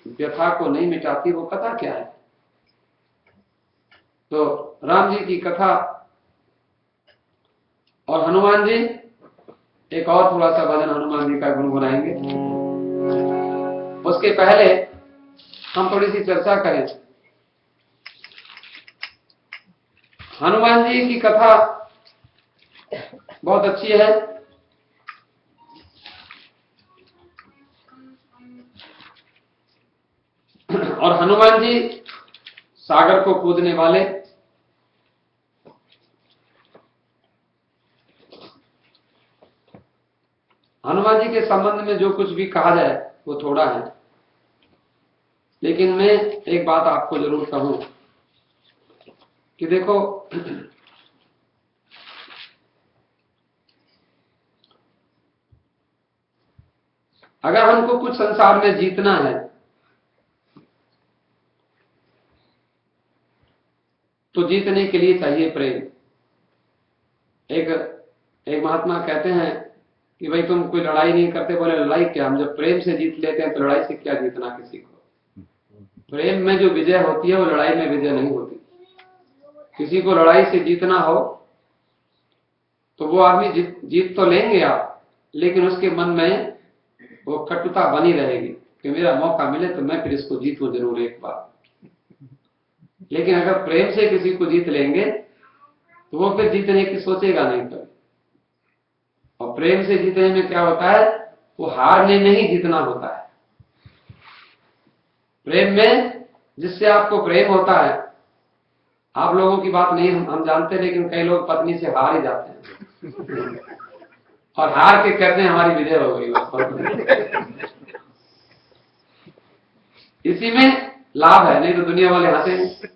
व्यथा को नहीं मिटाती वो कथा क्या है। तो राम जी की कथा और हनुमान जी, एक और थोड़ा सा भजन हनुमान जी का गुनगुनाएंगे। उसके पहले हम थोड़ी सी चर्चा करें। हनुमान जी की कथा बहुत अच्छी है। और हनुमान जी सागर को कूदने वाले, हनुमान जी के संबंध में जो कुछ भी कहा जाए वो थोड़ा है, लेकिन मैं एक बात आपको जरूर कहूं कि देखो, अगर हमको कुछ संसार में जीतना है तो जीतने के लिए चाहिए प्रेम। एक महात्मा कहते हैं कि भाई तुम कोई लड़ाई नहीं करते, बोले लड़ाई क्या, हम जब प्रेम से जीत लेते हैं तो लड़ाई से क्या जीतना किसी को। प्रेम में जो विजय होती है वो लड़ाई में विजय नहीं होती। किसी को लड़ाई से जीतना हो तो वो आदमी जीत तो लेंगे आप, लेकिन उसके मन में वो कटुता बनी रहेगी कि मेरा मौका मिले तो मैं फिर इसको जीतूं जरूर एक बार। लेकिन अगर प्रेम से किसी को जीत लेंगे तो वो फिर जीतने की सोचेगा नहीं कभी। और प्रेम से जीतने में क्या होता है, वो हारने में ही जीतना होता है। प्रेम में जिससे आपको प्रेम होता है, आप लोगों की बात नहीं हम जानते, लेकिन कई लोग पत्नी से हार ही जाते हैं और हार के कहते हैं हमारी विजय हो गई। इसी में लाभ है, नहीं तो दुनिया वाले हंसे।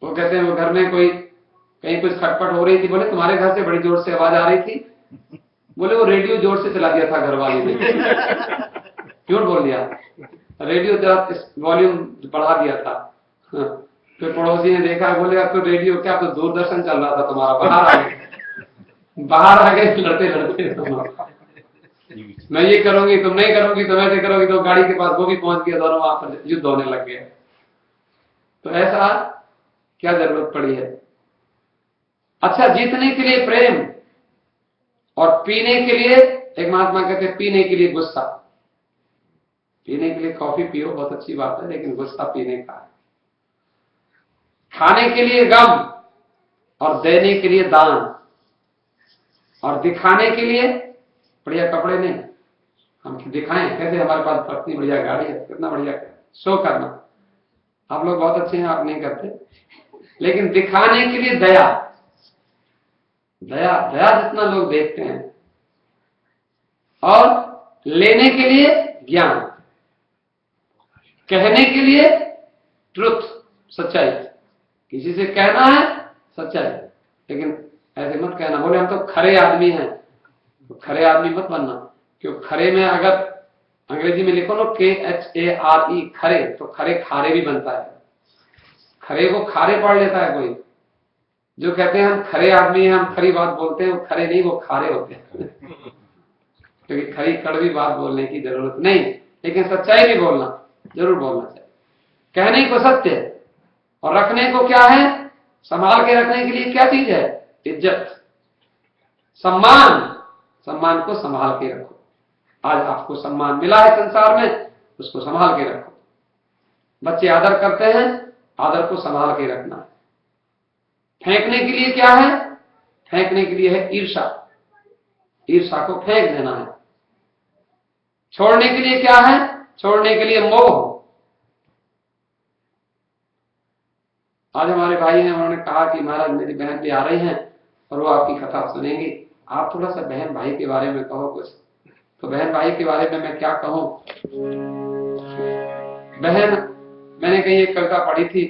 वो कहते हैं वो घर में कोई कहीं कुछ खटपट हो रही थी, बोले तुम्हारे घर से बड़ी जोर से आवाज आ रही थी, बोले वो रेडियो जोर से चला दिया था घर वाले ने। क्यों बोल दिया, रेडियो जरा वॉल्यूम बढ़ा दिया था। फिर पड़ोसी ने देखा, बोले अब तो रेडियो क्या, तो दूरदर्शन चल रहा था तुम्हारा, बाहर आ गए लड़ते लड़ते। मैं ये करूंगी तुम नहीं करोगी, तुम ऐसे करोगी, तो गाड़ी के पास वो भी पहुंच गया, दोनों वहां पर युद्ध होने लग गया। तो ऐसा क्या जरूरत पड़ी है। अच्छा, जीतने के लिए प्रेम और पीने के लिए, एक महात्मा कहते हैं पीने के लिए गुस्सा। पीने के लिए कॉफी पियो, बहुत अच्छी बात है, लेकिन गुस्सा पीने का है। खाने के लिए गम और देने के लिए दान, और दिखाने के लिए बढ़िया कपड़े नहीं, हम दिखाएं कैसे हमारे पास पत्नी बढ़िया गाड़ी है, कितना बढ़िया शो करना। आप लोग बहुत अच्छे हैं, आप नहीं करते, लेकिन दिखाने के लिए दया, दया दया जितना लोग देखते हैं। और लेने के लिए ज्ञान, कहने के लिए ट्रुथ, सच्चाई। किसी से कहना है सच्चाई, लेकिन ऐसे मत कहना बोले हम तो खरे आदमी हैं, तो खरे आदमी मत बनना। क्यों, खरे में अगर अंग्रेजी में लिखो ना KHARE, खरे, तो खरे खारे भी बनता है। खरे को खारे पढ़ लेता है कोई, जो कहते हैं हम खरे आदमी हैं, हम खरी बात बोलते हैं, वो खरे नहीं, वो खारे होते हैं। क्योंकि खरी कड़वी बात बोलने की जरूरत नहीं, लेकिन सच्चाई भी बोलना जरूर बोलना चाहिए। कहने को सत्य और रखने को क्या है, संभाल के रखने के लिए क्या चीज है, इज्जत, सम्मान। सम्मान को संभाल के रखो। आज आपको सम्मान मिला है संसार में, उसको संभाल के रखो। बच्चे आदर करते हैं, आदर को संभाल के रखना है। फेंकने के लिए क्या है, फेंकने के लिए है ईर्षा, ईर्षा को फेंक देना है। छोड़ने के लिए क्या है, छोड़ने के लिए मोह। आज हमारे भाई हैं, उन्होंने कहा कि महाराज मेरी बहन भी आ रही हैं और वो आपकी कथा सुनेंगी, आप थोड़ा सा बहन भाई के बारे में कहो कुछ। तो बहन भाई के बारे में मैं क्या कहूं। बहन, मैंने कहीं एक कविता पढ़ी थी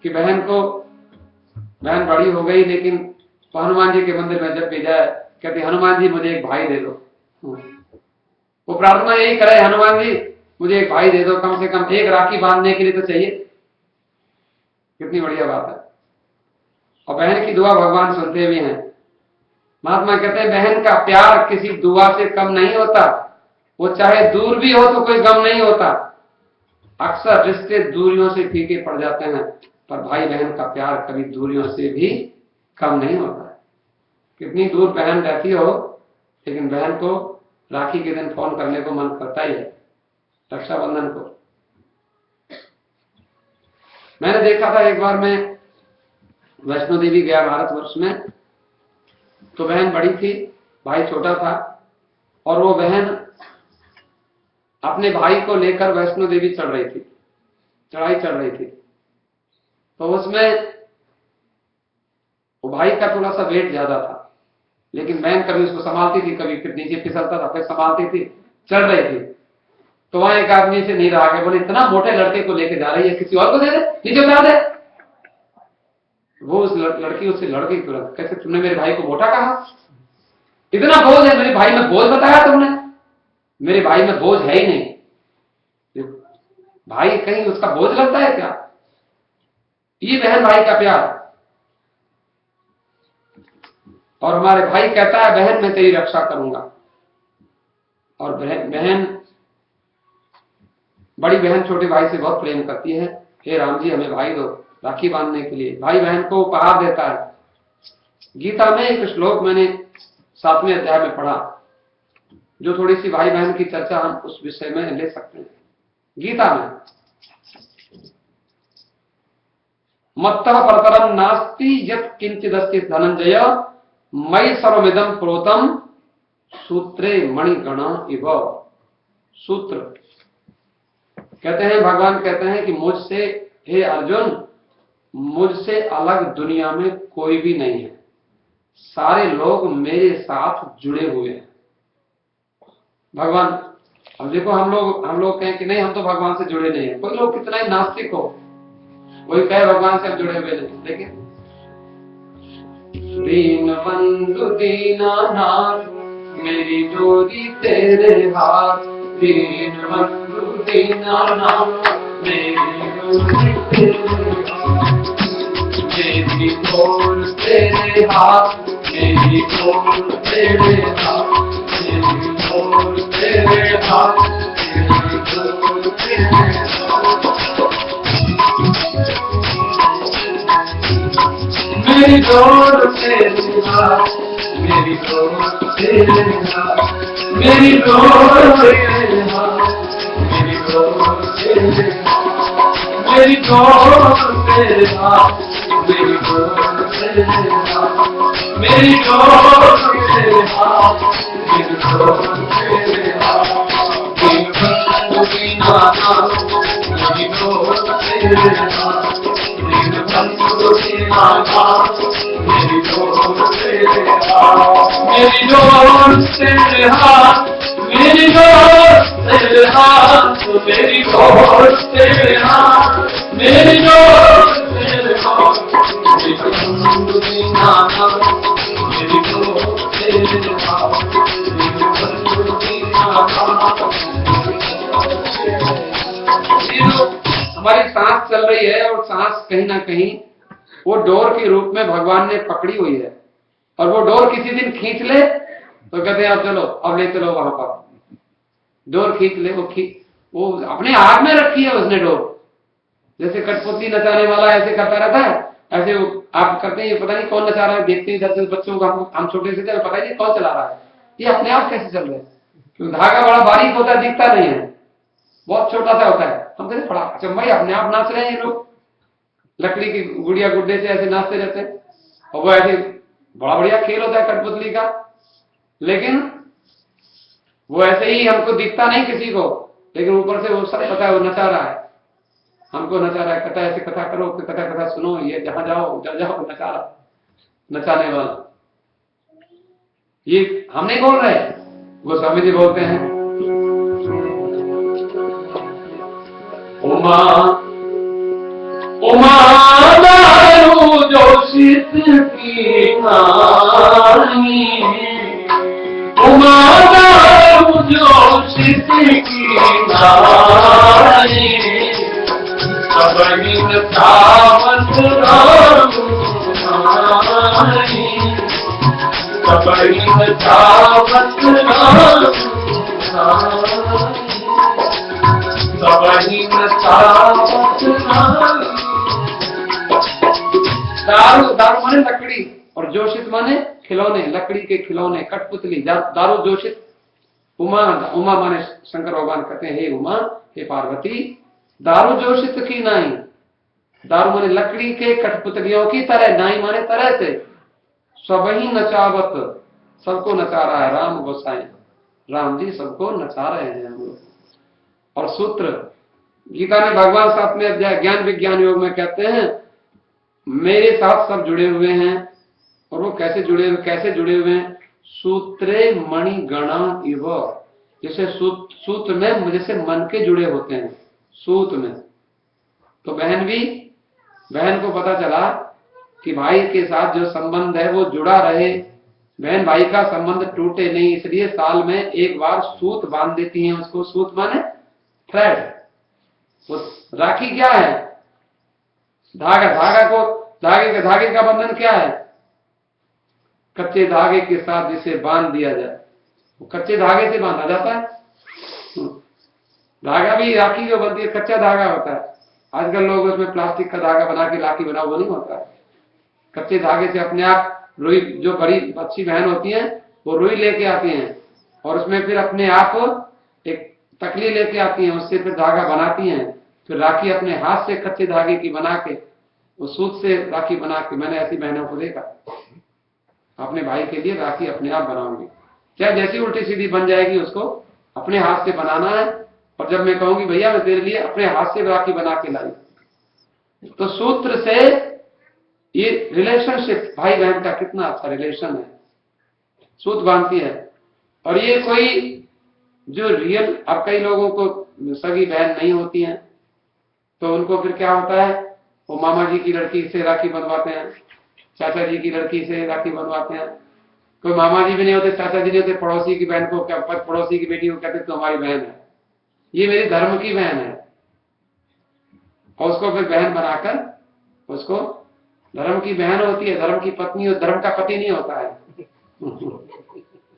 कि बहन बड़ी हो गई, लेकिन तो हनुमान जी के मंदिर में जब भी जाए कहती हनुमान जी मुझे एक भाई दे दो। वो प्रार्थना यही करे, हनुमान जी मुझे एक भाई दे दो, कम से कम एक राखी बांधने के लिए तो चाहिए। कितनी बढ़िया बात है। और बहन की दुआ भगवान सुनते भी हैं। महात्मा कहते हैं बहन का प्यार किसी दुआ से कम नहीं होता, वो चाहे दूर भी हो तो कोई गम नहीं होता। अक्सर रिश्ते दूरियों से फीके पड़ जाते हैं, पर भाई बहन का प्यार कभी दूरियों से भी कम नहीं होता है। कितनी दूर बहन रहती हो, लेकिन बहन को राखी के दिन फोन करने को मन करता ही है, रक्षाबंधन को। मैंने देखा था एक बार, मैं वैष्णो देवी गया भारतवर्ष में, तो बहन बड़ी थी, भाई छोटा था, और वो बहन अपने भाई को लेकर वैष्णो देवी चढ़ रही थी, चढ़ाई चढ़ रही थी। तो उसमें वो भाई का थोड़ा सा वेट ज्यादा था, लेकिन बहन कभी उसको संभालती थी, कभी फिर नीचे फिसलता था, फिर संभालती थी, चढ़ रही थी। तो वहां एक आदमी से नहीं रहा, बोले इतना मोटे लड़के को लेके जा रही है, किसी और को दे दे, नीचे उतार दे। वो उस लड़की उससे लड़ गई तुरंत, कैसे तुमने मेरे भाई को मोटा कहा, इतना बोझ है, मेरे भाई में बोझ बताया तुमने, मेरे भाई में बोझ है ही नहीं, भाई कहीं उसका बोझ लगता है क्या? ये बहन भाई का प्यार। और हमारे भाई कहता है बहन मैं तेरी रक्षा करूंगा, और बहन बड़ी बहन छोटे भाई से बहुत प्रेम करती है, हे राम जी हमें भाई दो राखी बांधने के लिए। भाई बहन को उपहार देता है। गीता में एक श्लोक मैंने 7वें अध्याय में पढ़ा, जो थोड़ी सी भाई बहन की चर्चा हम उस विषय में ले सकते हैं। गीता में मत्तः परतरम नास्ति यत् किंचिदस्ति धनंजय मयि सर्वमिदं प्रोतम सूत्रे मणिगण इव। सूत्र कहते हैं, भगवान कहते हैं कि मुझसे, हे अर्जुन, मुझसे अलग दुनिया में कोई भी नहीं है, सारे लोग मेरे साथ जुड़े हुए हैं। भगवान, अब देखो हम लोग कहें कि नहीं हम तो भगवान से जुड़े नहीं है, कोई लोग कितना ही नास्तिक हो, वही कहे भगवान से हम जुड़े हुए नहीं, लेकिन दीन बंधु दीनानाथ मेरी डोरी तेरे हाथ, दीन बंधु दीनानाथ मेरी डोरी तेरे हाथ, मेरी डोर तेरे हाथ, मेरी डोर तेरे हाथ, मेरी डोर तेरे हाथ, मेरी डोर तेरे हाथ, मेरी डोर तेरे हाथ, मेरी डोर तेरे हाथ, मेरी डोर तेरे हाथ, मेरी डोर तेरे हाथ, मेरी डोर तेरे हाथ, मेरी डोर तेरे हाथ, मेरी डोर तेरे हाथ, मेरी डोर तेरे हाथ, दीन बंधु दीनानाथ मेरी डोर तेरे हाथ, दीन बंधु दीनानाथ मेरी डोर तेरे हाथ, मेरी डोर तेरे हाथ, मेरी डोर तेरे हाथ, मेरी डोर तेरे हाथ, मेरी डोर तेरे हाथ, मेरी बंधु दीनानाथ मेरी डोर तेरे हाथ, मेरी बंधु दीनानाथ। हमारी सांस चल रही है, और सांस कहीं ना कहीं वो डोर के रूप में भगवान ने पकड़ी हुई है, और वो डोर किसी दिन खींच ले तो कहते हैं अब चलो, अब ले चलो वहां पर, डोर खींच ले, वो अपने हाथ में रखी है उसने डोर। जैसे कठपुतली नचाने वाला ऐसे करता रहता है, ऐसे आप करते हैं, पता नहीं कौन नचा रहा है, देखते हैं जब बच्चों का हम छोटे से थे, पता नहीं कौन चला रहा है, ये अपने आप कैसे चल रहे हैं, क्योंकि धागा बड़ा बारीक होता है, दिखता नहीं है, बहुत छोटा सा होता है। हम कहते बड़ा अच्छा भाई अपने आप नाच रहे हैं ये लोग, लकड़ी की गुड़िया गुड्डे से ऐसे नाचते रहते हैं, और वो ऐसे बड़ा बढ़िया खेल होता है कठपुतली का, लेकिन वो ऐसे ही हमको दिखता नहीं किसी को, लेकिन ऊपर से वो सब पता है वो नचा रहा है, हमको नचा रहा है, कहता है ऐसे कथा करो, कथा कथा सुनो, ये जहां जाओ उधर जाओ, नचा रहा, नचाने वाला। ये हम नहीं बोल रहे, गोस्वामी जी बोलते हैं, उमा उमा दारू जो शीत की नानी, उमा दारू जो शीत की नानी, सबगिन सावन रानी, सबई नचावत राम, सबई नचावत राम। दारू, दारू माने लकड़ी, और जोशित माने खिलौने, लकड़ी के खिलौने, कठपुतली। दारू जोशित, उमा, उमा माने शंकर भगवान कहते हैं हे उमा, हे पार्वती, दारू जोशित की नाई। दारू माने लकड़ी के कठपुतलियों की तरह, नाई माने तरह से। सबही नचावत, सबको नचा रहा है राम गोसाई, राम जी सबको नचा रहे हैं हम लोग। और सूत्र गीता में भगवान 7वें अध्याय ज्ञान विज्ञान योग में कहते हैं मेरे साथ सब जुड़े हुए हैं। और वो कैसे जुड़े हुए हैं? सूत्रे मणि गणा इव, जैसे सूत्र में जैसे मन के जुड़े होते हैं सूत में। तो बहन को पता चला कि भाई के साथ जो संबंध है वो जुड़ा रहे, बहन भाई का संबंध टूटे नहीं, इसलिए साल में एक बार सूत बांध देती हैं उसको। सूत माने थ्रेड। वो राखी क्या है? धागा। धागे का बंधन क्या है? कच्चे धागे के साथ जिसे बांध दिया जाए, वो कच्चे धागे से बांधा जाता है। धागा भी राखी जो बनती है कच्चा धागा होता है। आजकल लोग उसमें प्लास्टिक का धागा बना के राखी बना, वो नहीं होता है। कच्चे धागे से अपने आप रुई, जो बड़ी अच्छी बहन होती है वो रुई लेके आती हैं और उसमें फिर अपने आप एक तकली लेके आती हैं, उससे फिर धागा बनाती हैं। फिर राखी अपने हाथ से कच्चे धागे की बना के, वो सूत से राखी बना के, मैंने ऐसी बहनों को देखा। अपने भाई के लिए राखी अपने आप बनाऊंगी, चाहे जैसी उल्टी सीधी बन जाएगी उसको अपने हाथ से बनाना है। और जब मैं कहूंगी भैया मैं तेरे लिए अपने हाथ से राखी बना के लाई, तो सूत्र से ये रिलेशनशिप भाई बहन का कितना अच्छा रिलेशन है, सूत बांधती है। और ये कोई जो रियल, अब कई लोगों को सगी बहन नहीं होती हैं तो उनको फिर क्या होता है, वो मामा जी की लड़की से राखी बंधवाते हैं, चाचा जी की लड़की से राखी बंधवाते हैं। कोई मामा जी भी नहीं होते, चाचा जी नहीं होते, पड़ोसी की बहन को, क्या पड़ोसी की बेटी को कहते तो हमारी बहन है, ये मेरी धर्म की बहन है। और उसको फिर बहन बनाकर, उसको धर्म की बहन होती है, धर्म की पत्नी, और धर्म का पति नहीं होता है।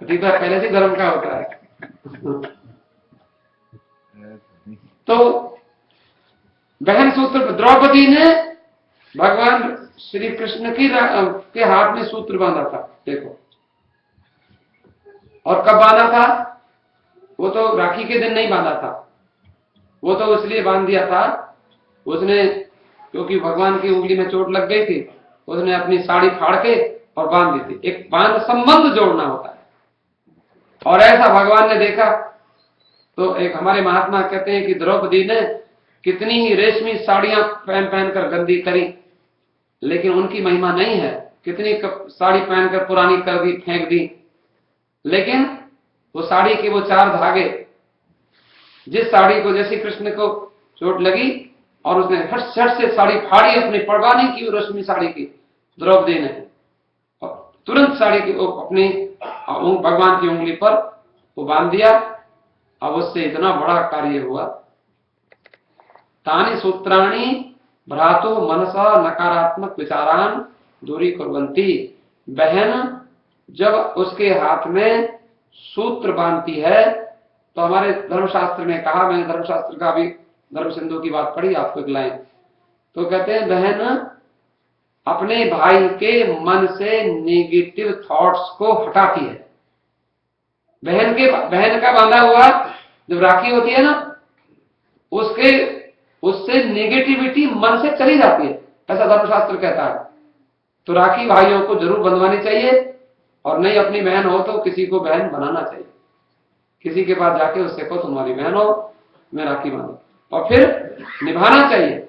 पति तो पहले से धर्म का होता है। तो बहन सूत्र द्रौपदी ने भगवान श्री कृष्ण के हाथ में सूत्र बांधा था, देखो। और कब बांधा था? वो तो राखी के दिन नहीं बांधा था, वो तो इसलिए बांध दिया था उसने, क्योंकि भगवान की उंगली में चोट लग गई थी, उसने अपनी साड़ी फाड़ के और बांध दी थी। एक बांध संबंध जोड़ना होता है, और ऐसा भगवान ने देखा। तो एक हमारे महात्मा कहते हैं कि द्रौपदी ने कितनी ही रेशमी साड़ियां पहन कर गंदी करी, लेकिन उनकी महिमा नहीं है। कितनी साड़ी पहनकर पुरानी कर दी, फेंक दी, लेकिन वो साड़ी के वो 4 धागे, जिस साड़ी को, जैसे कृष्ण को चोट लगी और उसने झट से साड़ी फाड़ी, अपनी परवाह नहीं की रेशमी साड़ी की द्रौपदी ने, और तुरंत साड़ी की अपनी भगवान की उंगली पर वो बांध दिया। अब उससे इतना बड़ा कार्य हुआ। तानि सूत्राणि भ्रातु मनसा नकारात्मक विचारान दूरी कुर्वन्ति। बहन जब उसके हाथ में सूत्र बांधती है, तो हमारे धर्मशास्त्र में कहा, मैंने धर्मशास्त्र का भी धर्म सिंधु की बात पढ़ी आपको एक लाइन, तो कहते हैं बहन अपने भाई के मन से नेगेटिव थॉट्स को हटाती है। बहन का बांधा हुआ जब राखी होती है ना, उससे नेगेटिविटी मन से चली जाती है, ऐसा धर्मशास्त्र कहता है। तो राखी भाइयों को जरूर बंधवानी चाहिए, और नहीं अपनी बहन हो तो किसी को बहन बनाना चाहिए। किसी के पास जाके उससे कहो तुम्हारी बहन हो, मैं राखी बांधू, और फिर निभाना चाहिए।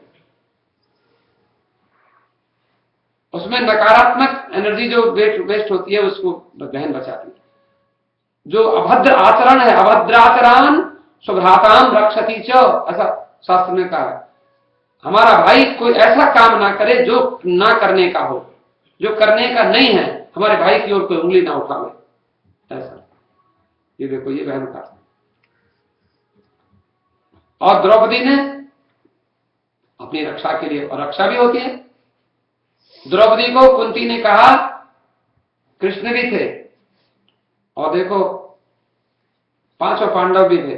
उसमें नकारात्मक एनर्जी जो वेस्ट होती है उसको बहन बचाती है। जो अभद्र आचरण है, अभद्राचरण सुभ्राताम रक्षति च, ऐसा शास्त्र में कहा है। हमारा भाई कोई ऐसा काम ना करे जो ना करने का हो, जो करने का नहीं है, हमारे भाई की ओर कोई उंगली ना उठावे, ऐसा। ये देखो, ये बहन का। और द्रौपदी ने अपनी रक्षा के लिए, और रक्षा भी होती है। द्रौपदी को कुंती ने कहा, कृष्ण भी थे, और देखो 5 पांडव भी थे,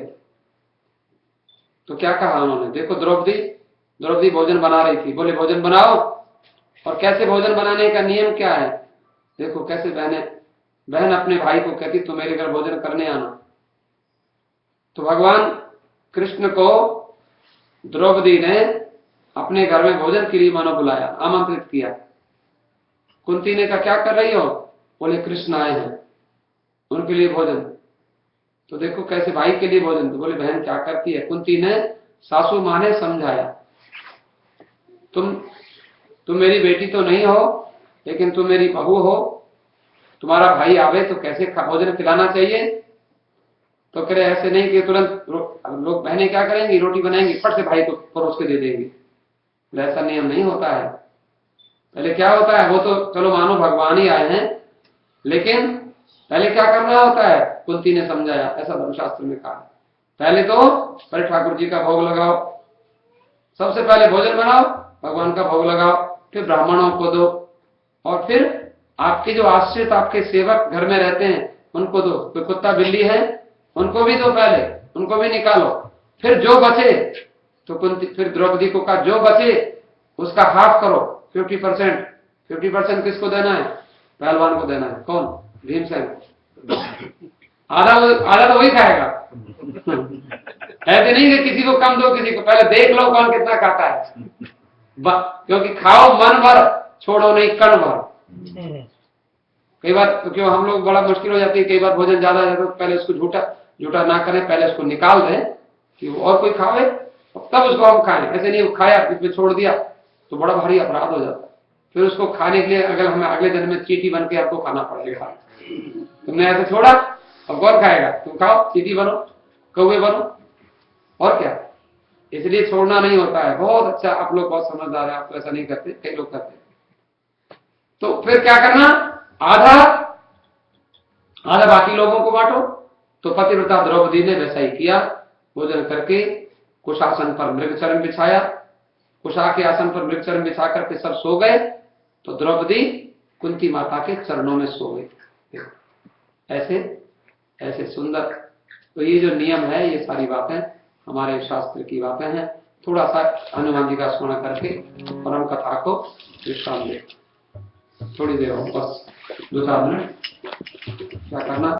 तो क्या कहा उन्होंने, देखो द्रौपदी भोजन बना रही थी, बोले भोजन बनाओ। और कैसे भोजन बनाने का नियम क्या है, देखो कैसे बहन अपने भाई को कहती तू मेरे घर भोजन करने आना। तो भगवान कृष्ण को द्रौपदी ने अपने घर में भोजन के लिए मानो बुलाया, आमंत्रित किया। कुंती ने कहा क्या कर रही हो, बोले कृष्ण आए हैं उनके लिए भोजन। तो देखो कैसे भाई के लिए भोजन, तो बोले बहन क्या करती है। कुंती ने, सासू माँ ने समझाया, तुम मेरी बेटी तो नहीं हो, लेकिन तुम मेरी बहू हो, तुम्हारा भाई आवे तो कैसे भोजन खिलाना चाहिए। तो करे ऐसे नहीं कि तुरंत लोग बहनें क्या करेंगी, रोटी बनाएंगी फट से भाई को परोस के दे देंगी, ऐसा नियम नहीं होता है। पहले क्या होता है, वो तो चलो मानो भगवान ही आए हैं, लेकिन पहले क्या करना होता है, कुंती ने समझाया, ऐसा धर्मशास्त्र में कहा। पहले तो पहले ठाकुर जी का भोग लगाओ, सबसे पहले भोजन बनाओ, भगवान का भोग लगाओ, फिर ब्राह्मणों को दो, और फिर आपके जो आश्रित आपके सेवक घर में रहते हैं उनको दो। कोई कुत्ता बिल्ली है उनको भी दो, पहले उनको भी निकालो, फिर जो बचे तो कुंती फिर द्रौपदी को कहा जो बचे उसका हाफ करो, 50% किसको देना है, पहलवान को देना है। कौन, भीमसेन। आधा तो वही खाएगा। ऐसे नहीं कि किसी को कम दो किसी को, पहले देख लो कौन कितना खाता है, क्योंकि खाओ मन भर छोड़ो नहीं कण भर। कई बार तो क्यों हम लोग बड़ा मुश्किल हो जाती है, कई बार भोजन ज्यादा जाता है तो पहले उसको झूठा ना करें, पहले उसको निकाल दें कि और कोई खावे तब उसको हम खाएं। ऐसे नहीं खाया इसमें छोड़ दिया तो बड़ा भारी अपराध हो जाता है। फिर उसको खाने के लिए अगर हमें अगले जन्म में चींटी बन के आपको खाना पड़ेगा। तुमने ऐसे छोड़ा, अब कौन खाएगा, तुम खाओ, चींटी बनो, कौवे बनो, और क्या। इसलिए छोड़ना नहीं होता है। बहुत अच्छा, आप लोग बहुत समझदार है, आप तो ऐसा नहीं करते, कई लोग करते। तो फिर क्या करना, आधा बाकी लोगों को बांटो। तो पतिव्रता द्रौपदी ने वैसा ही किया, भोजन करके कुशासन पर मृगचरण बिछाया, कुशा के आसन पर मृगचरण बिछा करके सब सो गए। तो द्रौपदी कुंती माता के चरणों में सो गई। ऐसे ऐसे सुंदर। तो ये जो नियम है, ये सारी बातें हमारे शास्त्र की बातें हैं। थोड़ा सा हनुमान जी का स्मरण करके और हम कथा को विश्राम दें, थोड़ी देर हो, बस 2-4 मिनट। क्या करना।